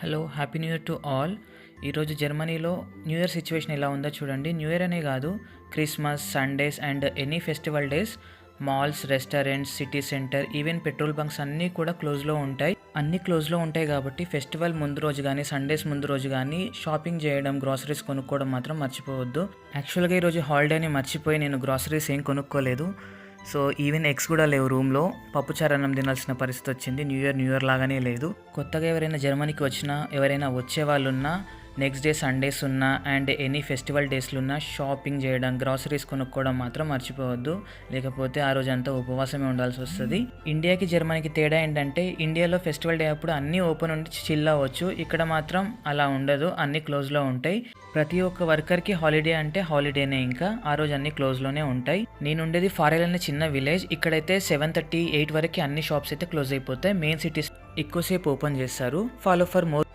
Hello happy new year to all. ఈరోజు జర్మనీలో new year situation ఎలా ఉందో చూడండి. న్యూ ఇయర్ అనే కాదు, Christmas, Sundays and any festival days malls, restaurants, city centre, even petrol bunks అన్నీ కూడా క్లోజ్లో ఉంటాయి. అన్నీ క్లోజ్లో ఉంటాయి కాబట్టి ఫెస్టివల్ ముందు రోజు కానీ సండేస్ ముందు రోజు కానీ షాపింగ్ చేయడం, గ్రాసరీస్ కొనుక్కోవడం మాత్రం మర్చిపోవద్దు. యాక్చువల్గా ఈరోజు హాలిడేని మర్చిపోయి నేను గ్రాసరీస్ ఏం కొనుక్కోలేదు. సో ఈవెన్ ఎగ్స్ కూడా లేవు రూమ్లో. పప్పుచారు అన్నం తినాల్సిన పరిస్థితి వచ్చింది. న్యూ ఇయర్ లాగానే లేదు. కొత్తగా ఎవరైనా జర్మనీకి వచ్చినా, ఎవరైనా వచ్చే వాళ్ళు ఉన్నా, నెక్స్ట్ డే సండేస్ ఉన్నా అండ్ ఎనీ ఫెస్టివల్ డేస్లు ఉన్నా షాపింగ్ చేయడం, గ్రాసరీస్ కొనుక్కోవడం మాత్రం మర్చిపోవద్దు. లేకపోతే ఆ రోజు అంతా ఉపవాసమే ఉండాల్సి వస్తుంది. ఇండియాకి జర్మనీకి తేడా ఏంటంటే, ఇండియాలో ఫెస్టివల్ డే అప్పుడు అన్నీ ఓపెన్ ఉండి చిల్ అవ్వచ్చు. ఇక్కడ మాత్రం అలా ఉండదు, అన్నీ క్లోజ్లో ఉంటాయి. ప్రతి ఒక్క వర్కర్కి హాలిడే అంటే హాలిడేనే. ఇంకా ఆ రోజు అన్ని క్లోజ్లోనే ఉంటాయి. నేను ఉండేది ఫారెల్ అనే చిన్న విలేజ్. ఇక్కడైతే 7:30, 8 వరకు అన్ని షాప్స్ అయితే క్లోజ్ అయిపోతాయి. మెయిన్ సిటీస్ ఎక్కువసేపు ఓపెన్ చేస్తారు. Follow for more